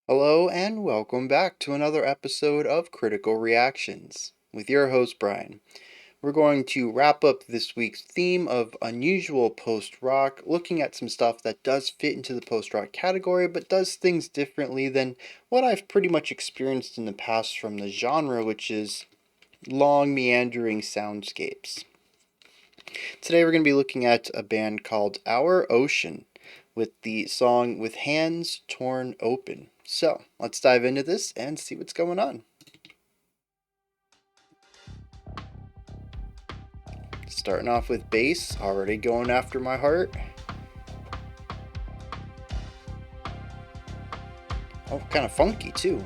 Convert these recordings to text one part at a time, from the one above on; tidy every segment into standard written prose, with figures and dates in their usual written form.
Hello and welcome back to another episode of Critical Reactions with your host Bryan. We're going to wrap up this week's theme of unusual post-rock, looking at some stuff that does fit into the post-rock category but does things differently than what I've pretty much experienced in the past from the genre, which is long meandering soundscapes. Today we're going to be looking at a band called Our Ocean with the song With Hands Torn Open. So, let's dive into this and see what's going on. Starting off with bass, already going after my heart. Oh, kind of funky too.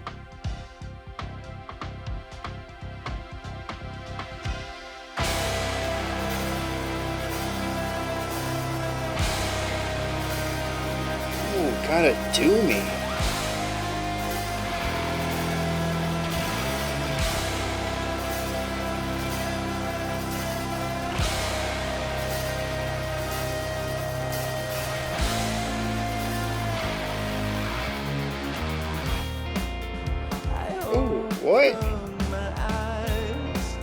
Ooh, kind of doomy. Ooh, what?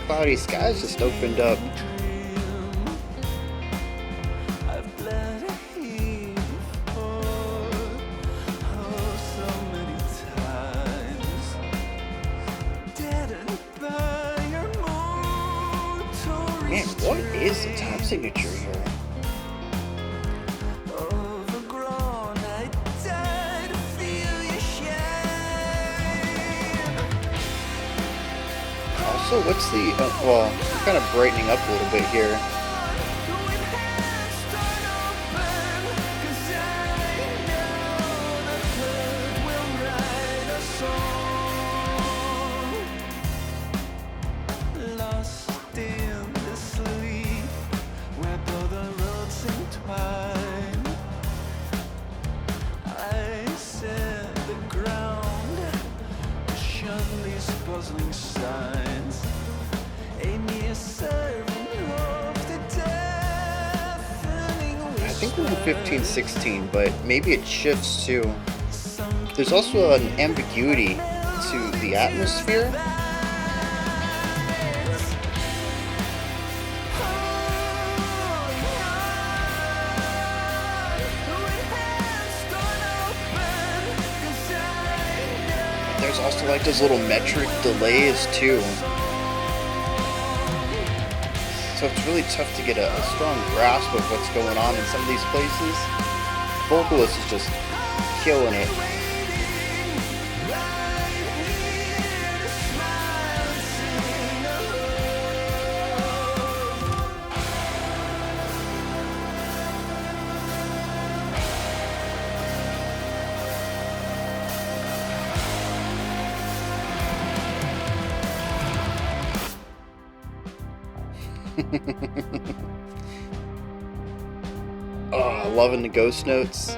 Cloudy skies just opened up. Man, what is the time signature here? Also, what's the, well, kind of brightening up a little bit here. Puzzling signs, a near serving of the deafening I think we're in 15-16, but maybe it shifts too. There's also an ambiguity to the atmosphere. There's also like those little metric delays too. So it's really tough to get a strong grasp of what's going on in some of these places. Vocalist is just killing it. Oh, loving the ghost notes.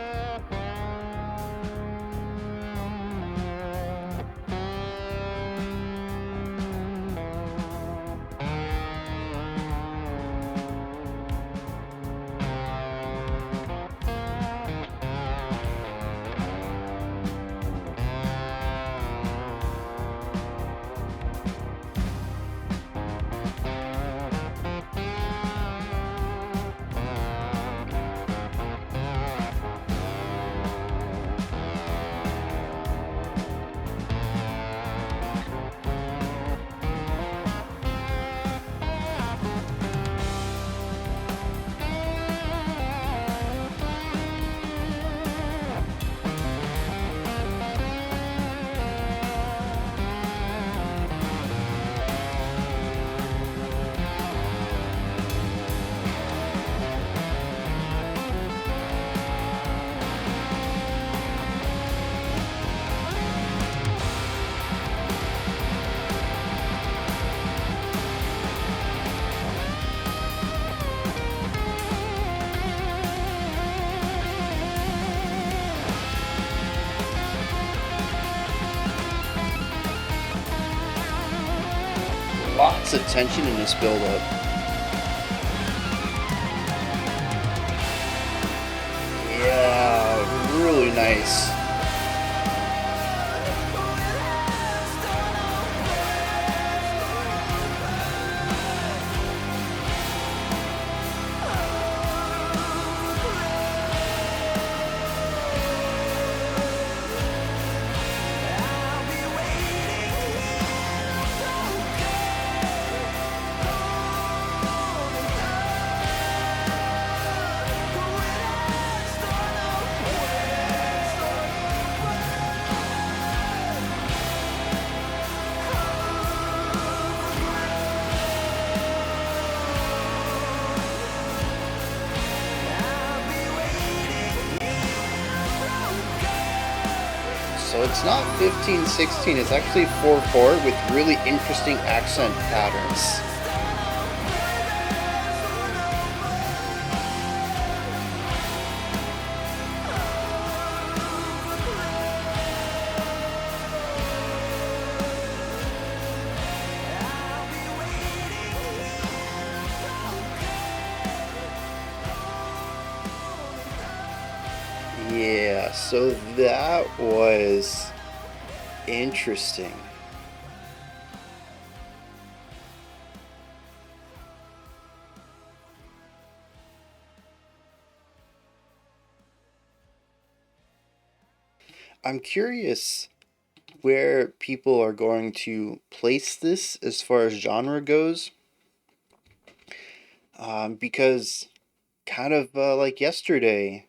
Lots of tension in this build-up. Yeah, really nice. So it's not 15/16, it's actually 4/4 with really interesting accent patterns. Yeah, so that was interesting. I'm curious where people are going to place this as far as genre goes, because kind of like yesterday,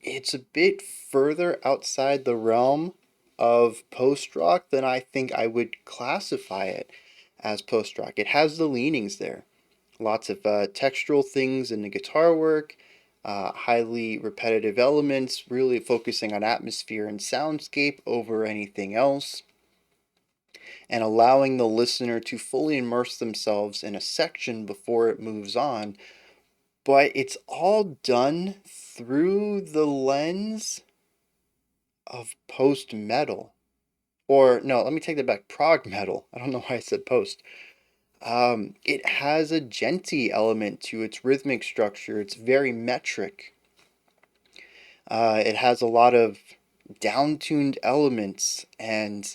it's a bit further outside the realm of post rock than I think I would classify it as post rock. It has the leanings there, lots of textural things in the guitar work, highly repetitive elements, really focusing on atmosphere and soundscape over anything else, and allowing the listener to fully immerse themselves in a section before it moves on. But it's all done through the lens of post metal. Or, no, let me take that back. Prog metal. I don't know why I said post. It has a djenty element to its rhythmic structure. It's very metric. It has a lot of down-tuned elements and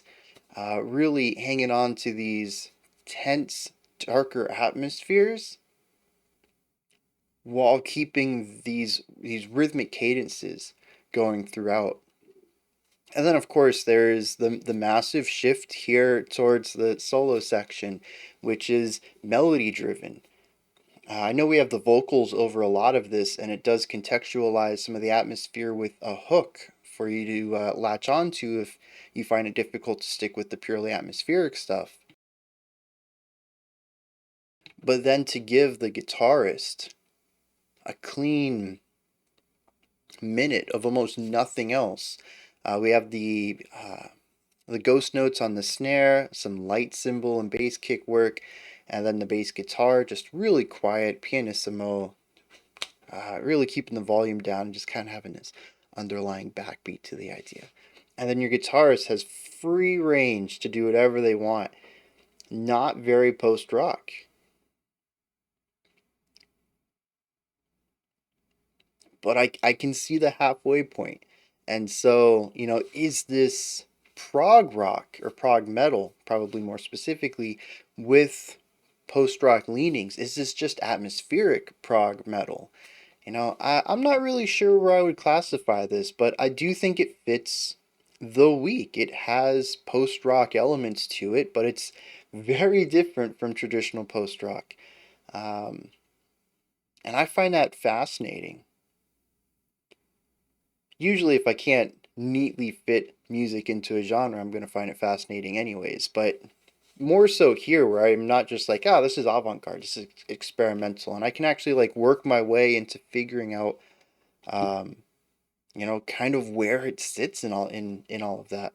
really hanging on to these tense, darker atmospheres while keeping these rhythmic cadences going throughout. And then, of course, there's the massive shift here towards the solo section, which is melody driven. I know we have the vocals over a lot of this, and it does contextualize some of the atmosphere with a hook for you to latch onto if you find it difficult to stick with the purely atmospheric stuff. But then to give the guitarist a clean minute of almost nothing else, we have the ghost notes on the snare, some light cymbal and bass kick work, and then the bass guitar, just really quiet, pianissimo, really keeping the volume down and just kind of having this underlying backbeat to the idea. And then your guitarist has free range to do whatever they want. Not very post rock. But I can see the halfway point. And so, is this prog rock or prog metal, probably more specifically, with post rock leanings? Is this just atmospheric prog metal? I'm not really sure where I would classify this, but I do think it fits the week. It has post rock elements to it, but it's very different from traditional post rock. Um, and I find that fascinating. Usually, if I can't neatly fit music into a genre, I'm going to find it fascinating anyways. But more so here, where I'm not just like, oh, this is avant-garde, this is experimental, and I can actually like work my way into figuring out, um, kind of where it sits in all of that.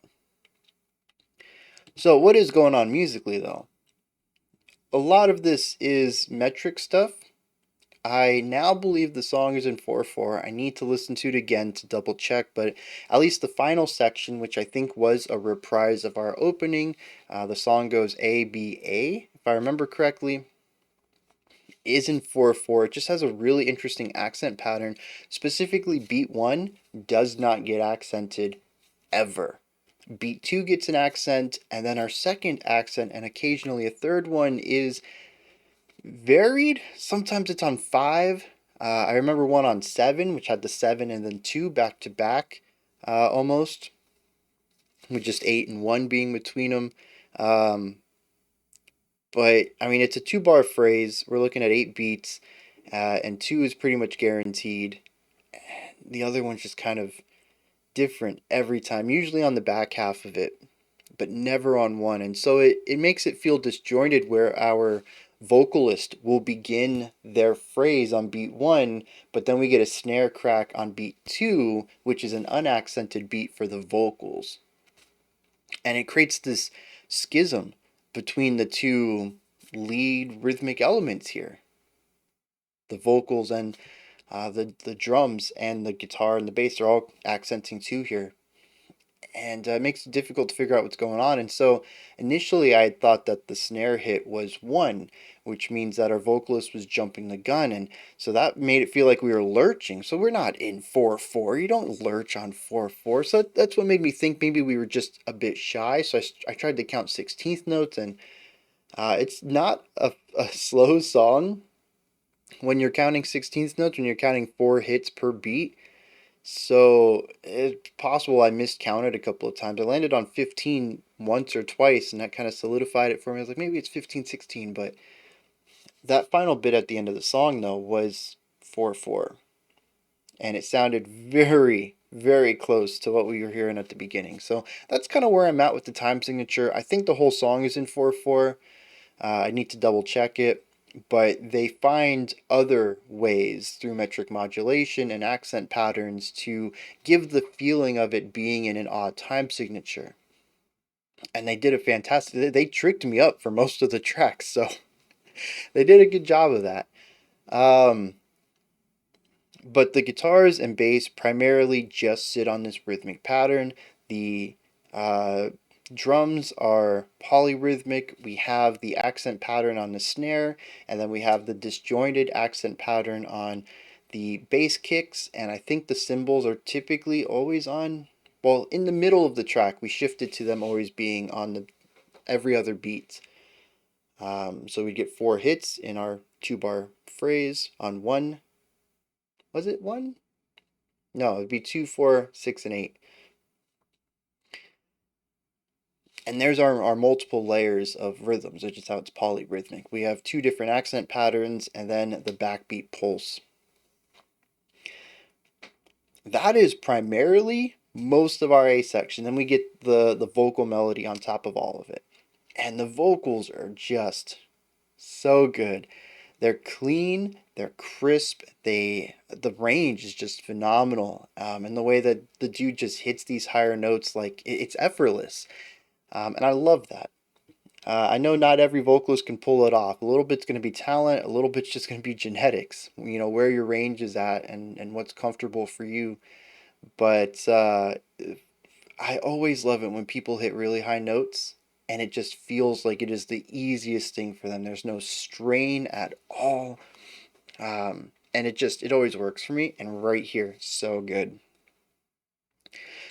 So, what is going on musically though? A lot of this is metric stuff. I now believe the song is in 4/4. I need to listen to it again to double check, but at least the final section, which I think was a reprise of our opening, the song goes A, B, A, if I remember correctly, is in 4/4. It just has a really interesting accent pattern. Specifically, beat 1 does not get accented ever. Beat 2 gets an accent, and then our second accent, and occasionally a third one, is varied. Sometimes it's on 5. I remember one on 7, which had the 7 and then 2 back to back, almost, with just 8 and 1 being between them. But I mean, it's a 2 bar phrase. We're looking at 8 beats, and 2 is pretty much guaranteed. The other one's just kind of different every time, usually on the back half of it, but never on one. And so it makes it feel disjointed where our vocalist will begin their phrase on beat one, but then we get a snare crack on beat two, which is an unaccented beat for the vocals. And it creates this schism between the two lead rhythmic elements here, the vocals and the drums and the guitar and the bass are all accenting two here. And it makes it difficult to figure out what's going on. And so initially I had thought that the snare hit was one, which means that our vocalist was jumping the gun. And so that made it feel like we were lurching. So we're not in 4/4. You don't lurch on 4/4. So that's what made me think maybe we were just a bit shy. So I tried to count 16th notes, and it's not a slow song when you're counting 16th notes, when you're counting 4 hits per beat. So it's possible I miscounted a couple of times. I landed on 15 once or twice, and that kind of solidified it for me. I was like, maybe it's 15, 16. But that final bit at the end of the song, though, was 4/4. And it sounded very, very close to what we were hearing at the beginning. So that's kind of where I'm at with the time signature. I think the whole song is in 4/4. I need to double check it, but they find other ways through metric modulation and accent patterns to give the feeling of it being in an odd time signature. And they did a fantastic, they tricked me up for most of the tracks, so they did a good job of that. Um, but the guitars and bass primarily just sit on this rhythmic pattern. The uh, drums are polyrhythmic. We have the accent pattern on the snare, and then we have the disjointed accent pattern on the bass kicks. And I think the cymbals are typically always on, well, in the middle of the track. We shifted to them always being on the every other beat. So we get 4 hits in our 2-bar phrase on one. Was it one? No, it'd be 2, 4, 6, and 8. And there's our multiple layers of rhythms, which is how it's polyrhythmic. We have 2 different accent patterns and then the backbeat pulse. That is primarily most of our A section. Then we get the vocal melody on top of all of it. And the vocals are just so good. They're clean, they're crisp, the range is just phenomenal. And the way that the dude just hits these higher notes, like it's effortless. And I love that. I know not every vocalist can pull it off. A little bit's going to be talent, a little bit's just going to be genetics, where your range is at and what's comfortable for you. But I always love it when people hit really high notes and it just feels like it is the easiest thing for them. There's no strain at all. And it always works for me. And right here, so good.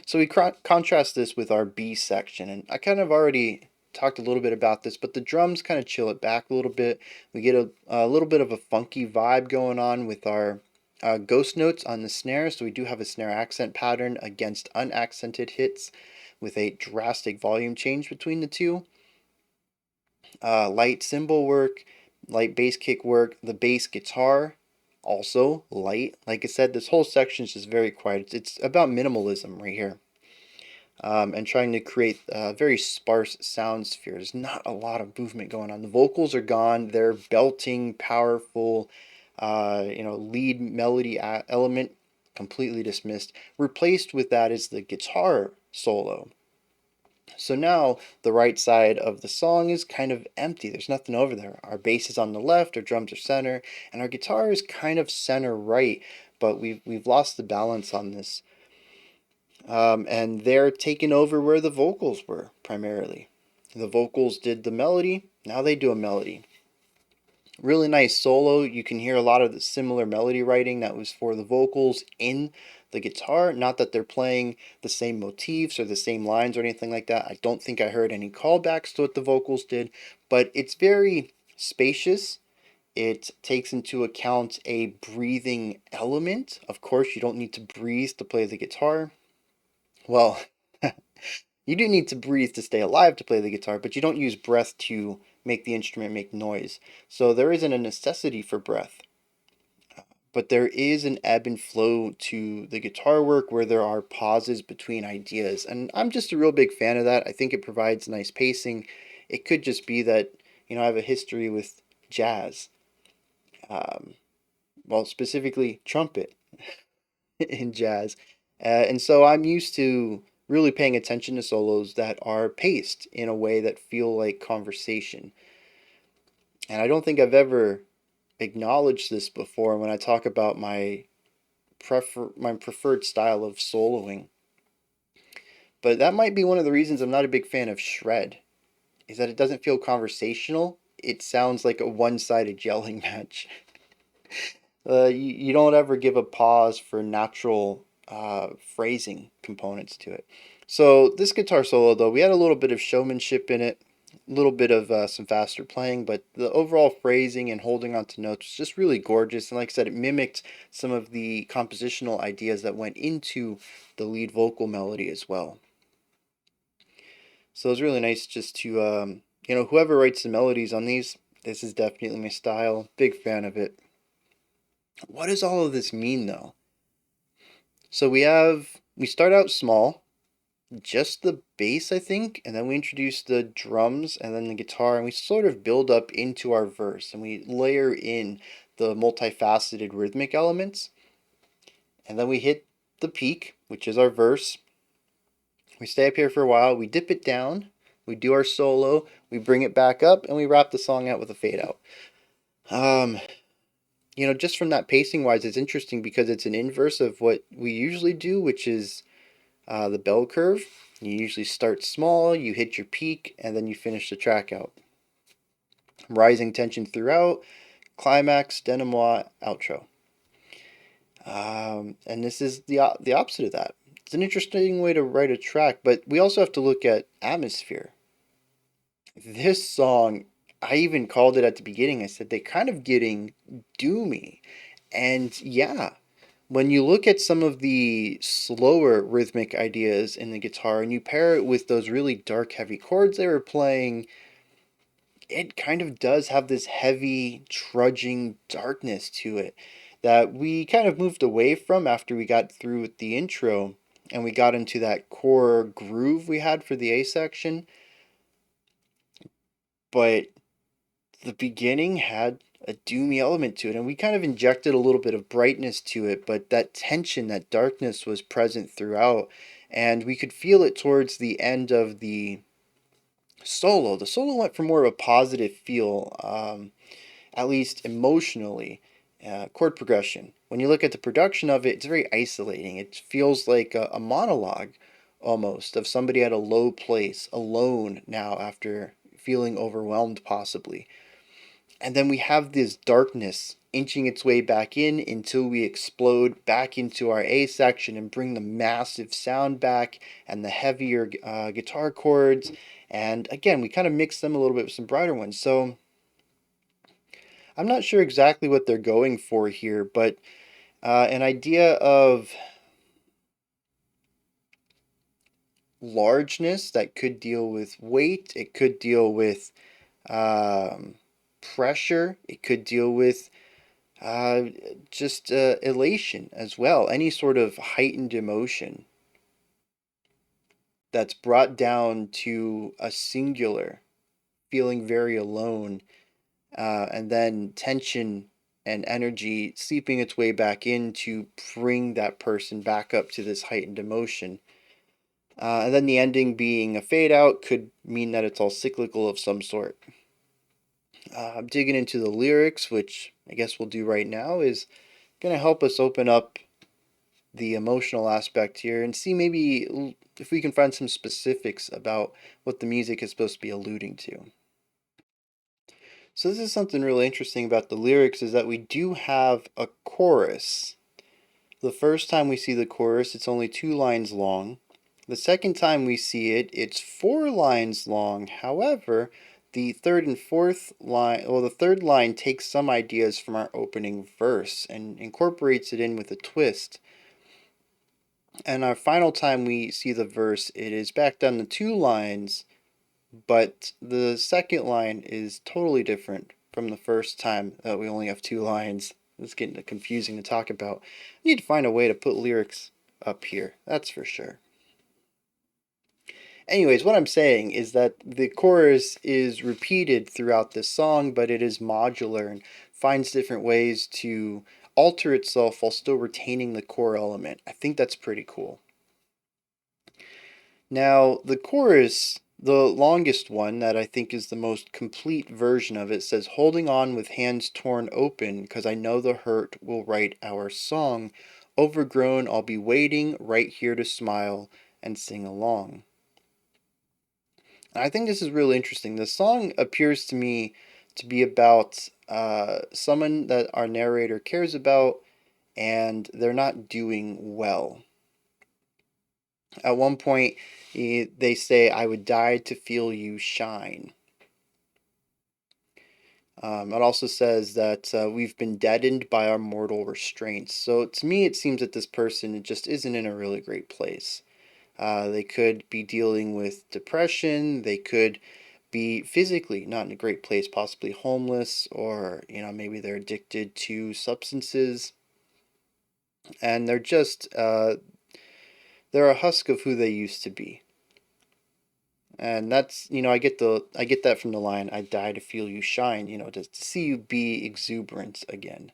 So we contrast this with our B section, and I kind of already talked a little bit about this, but the drums kind of chill it back a little bit. We get a little bit of a funky vibe going on with our ghost notes on the snare. So we do have a snare accent pattern against unaccented hits with a drastic volume change between the two. Light cymbal work, light bass kick work, the bass guitar also light. Like I said, this whole section is just very quiet. It's about minimalism right here. And trying to create a very sparse sound sphere. There's not a lot of movement going on. The vocals are gone. They're belting, powerful, lead melody element completely dismissed. Replaced with that is the guitar solo. So now the right side of the song is kind of empty. There's nothing over there. Our bass is on the left, our drums are center, and our guitar is kind of center right, but we've lost the balance on this. And they're taking over where the vocals were primarily. The vocals did the melody, now they do a melody. Really nice solo. You can hear a lot of the similar melody writing that was for the vocals in the guitar. Not that they're playing the same motifs or the same lines or anything like that. I don't think I heard any callbacks to what the vocals did, but it's very spacious. It takes into account a breathing element. Of course, you don't need to breathe to play the guitar. Well, you do need to breathe to stay alive to play the guitar, but you don't use breath to make the instrument make noise. So there isn't a necessity for breath. But there is an ebb and flow to the guitar work where there are pauses between ideas. And I'm just a real big fan of that. I think it provides nice pacing. It could just be that, I have a history with jazz, um, well, specifically trumpet in jazz. And so I'm used to really paying attention to solos that are paced in a way that feel like conversation. And I don't think I've ever acknowledged this before when I talk about my preferred style of soloing. But that might be one of the reasons I'm not a big fan of shred, is that it doesn't feel conversational. It sounds like a one-sided yelling match. You don't ever give a pause for natural phrasing components to it. So this guitar solo, though, we had a little bit of showmanship in it, a little bit of some faster playing, but the overall phrasing and holding on to notes was just really gorgeous. And like I said, it mimicked some of the compositional ideas that went into the lead vocal melody as well. So it was really nice just to, whoever writes the melodies on these, this is definitely my style. Big fan of it. What does all of this mean, though? So we start out small, just the bass, I think, and then we introduce the drums and then the guitar, and we sort of build up into our verse, and we layer in the multifaceted rhythmic elements, and then we hit the peak, which is our verse. We stay up here for a while, we dip it down, we do our solo, we bring it back up, and we wrap the song out with a fade out. Um, just from that pacing wise, it's interesting because it's an inverse of what we usually do, which is the bell curve. You usually start small, you hit your peak, and then you finish the track out. Rising tension throughout, climax, denouement, outro. And this is the opposite of that. It's an interesting way to write a track, but we also have to look at atmosphere. This song, I even called it at the beginning. I said they kind of getting doomy. And yeah, when you look at some of the slower rhythmic ideas in the guitar and you pair it with those really dark, heavy chords they were playing, it kind of does have this heavy, trudging darkness to it that we kind of moved away from after we got through with the intro and we got into that core groove we had for the A section. But the beginning had a doomy element to it, and we kind of injected a little bit of brightness to it, but that tension, that darkness was present throughout, and we could feel it towards the end of the solo. The solo went for more of a positive feel, at least emotionally. Chord progression. When you look at the production of it, it's very isolating. It feels like a monologue almost of somebody at a low place, alone now after feeling overwhelmed, possibly. And then we have this darkness inching its way back in until we explode back into our A section and bring the massive sound back and the heavier guitar chords. And again, we kind of mix them a little bit with some brighter ones. So I'm not sure exactly what they're going for here, but an idea of largeness that could deal with weight, it could deal with um, pressure, it could deal with uh, just elation as well. Any sort of heightened emotion that's brought down to a singular, feeling very alone, and then tension and energy seeping its way back in to bring that person back up to this heightened emotion. And then the ending being a fade out could mean that it's all cyclical of some sort. I'm digging into the lyrics, which I guess we'll do right now, is going to help us open up the emotional aspect here and see maybe if we can find some specifics about what the music is supposed to be alluding to. So this is something really interesting about the lyrics is that we do have a chorus. The first time we see the chorus, it's only 2 lines long. The second time we see it, it's 4 lines long. However, the third and fourth line, well, the third line takes some ideas from our opening verse and incorporates it in with a twist. And our final time we see the verse, it is back down to 2 lines, but the second line is totally different from the first time that we only have 2 lines. It's getting confusing to talk about. I need to find a way to put lyrics up here, that's for sure. Anyways, what I'm saying is that the chorus is repeated throughout this song, but it is modular and finds different ways to alter itself while still retaining the core element. I think that's pretty cool. Now, the chorus, the longest one that I think is the most complete version of it, says, "Holding on with hands torn open, 'cause I know the hurt will write our song. Overgrown, I'll be waiting right here to smile and sing along." And I think this is really interesting. The song appears to me to be about someone that our narrator cares about, and they're not doing well. At one point, they say, "I would die to feel you shine." It also says that we've been deadened by our mortal restraints. So to me, it seems that this person just isn't in a really great place. They could be dealing with depression. They could be physically not in a great place, possibly homeless, or maybe they're addicted to substances, and they're a husk of who they used to be. And that's, I get that from the line, "I die to feel you shine," to see you be exuberant again.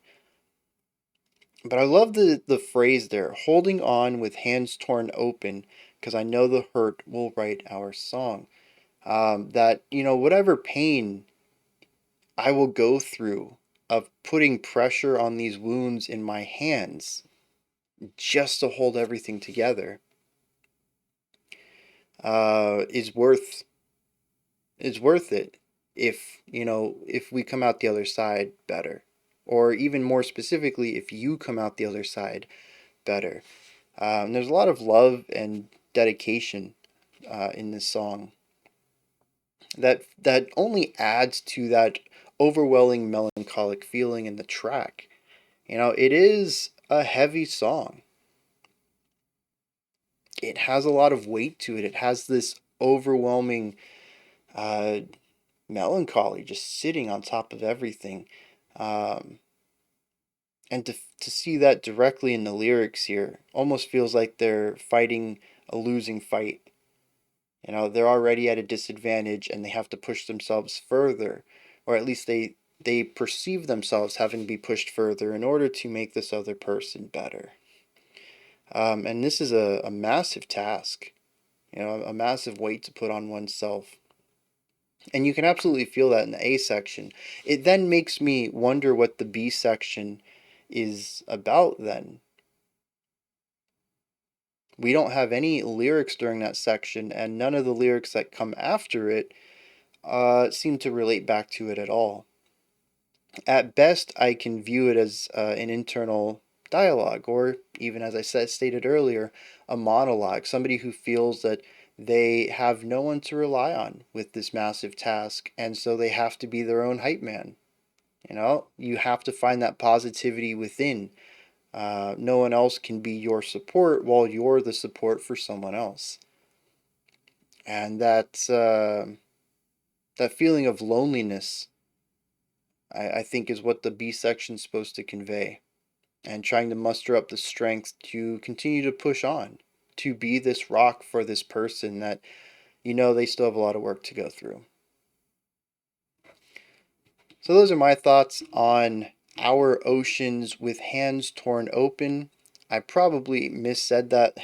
But I love the phrase there, "holding on with hands torn open, because I know the hurt will write our song." That, whatever pain I will go through of putting pressure on these wounds in my hands just to hold everything together, is worth it if we come out the other side better, or even more specifically, if you come out the other side better. There's a lot of love and dedication in this song that only adds to that overwhelming melancholic feeling in the track. It is a heavy song. It has a lot of weight to it. It has this overwhelming uh, melancholy just sitting on top of everything. Um, and to see that directly in the lyrics here almost feels like they're fighting a losing fight. They're already at a disadvantage and they have to push themselves further, or at least they perceive themselves having to be pushed further in order to make this other person better. And this is a massive task, a massive weight to put on oneself. And you can absolutely feel that in the A section. It then makes me wonder what the B section is about then. We don't have any lyrics during that section, and none of the lyrics that come after it seem to relate back to it at all. At best, I can view it as an internal dialogue, or even as I stated earlier, a monologue. Somebody who feels that they have no one to rely on with this massive task, and so they have to be their own hype man. You have to find that positivity within. No one else can be your support while you're the support for someone else. And that feeling of loneliness, I think, is what the B section is supposed to convey. And trying to muster up the strength to continue to push on, to be this rock for this person that they still have a lot of work to go through. So, those are my thoughts on Our Oceans with Hands Torn Open. I probably missaid that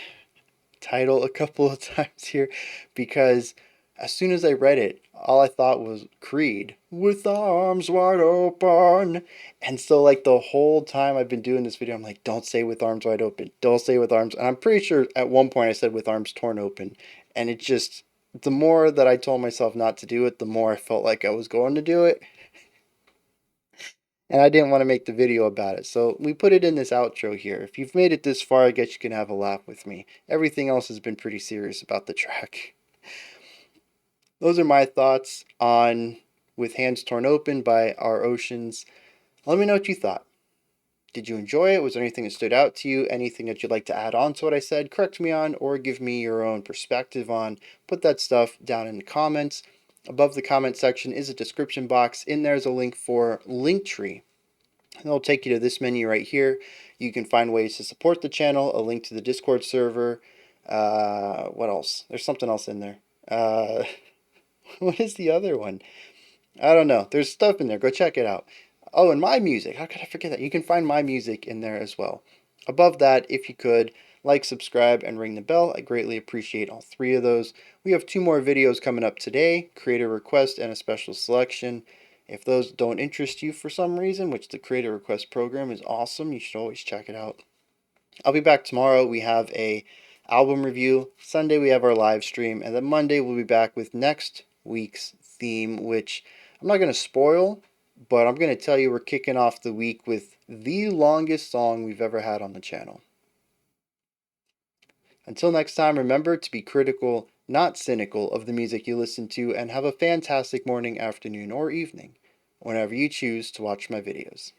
title a couple of times here because as soon as I read it, all I thought was Creed with arms wide open. And so, like, the whole time I've been doing this video, I'm like, don't say with arms wide open. Don't say with arms. And I'm pretty sure at one point I said with arms torn open. And it just, the more that I told myself not to do it, the more I felt like I was going to do it. And I didn't want to make the video about it. So we put it in this outro here. If you've made it this far, I guess you can have a laugh with me. Everything else has been pretty serious about the track. Those are my thoughts on With Hands Torn Open by Our Oceans. Let me know what you thought. Did you enjoy it? Was there anything that stood out to you? Anything that you'd like to add on to what I said? Correct me on, or give me your own perspective on. Put that stuff down in the comments. Above the comment section is a description box. In there is a link for Linktree. It'll take you to this menu right here. You can find ways to support the channel, a link to the Discord server. What else? There's something else in there. Uh, what is the other one? I don't know. There's stuff in there. Go check it out. Oh, and my music. How could I forget that? You can find my music in there as well. Above that, if you could, like, subscribe, and ring the bell. I greatly appreciate all three of those. We have two more videos coming up today, creator request and a special selection. If those don't interest you for some reason, which the creator request program is awesome, you should always check it out. I'll be back tomorrow. We have a album review. Sunday we have our live stream, and then Monday we'll be back with next week's theme, which I'm not going to spoil, but I'm going to tell you we're kicking off the week with the longest song we've ever had on the channel. Until next time, remember to be critical, not cynical, of the music you listen to, and have a fantastic morning, afternoon, or evening, whenever you choose to watch my videos.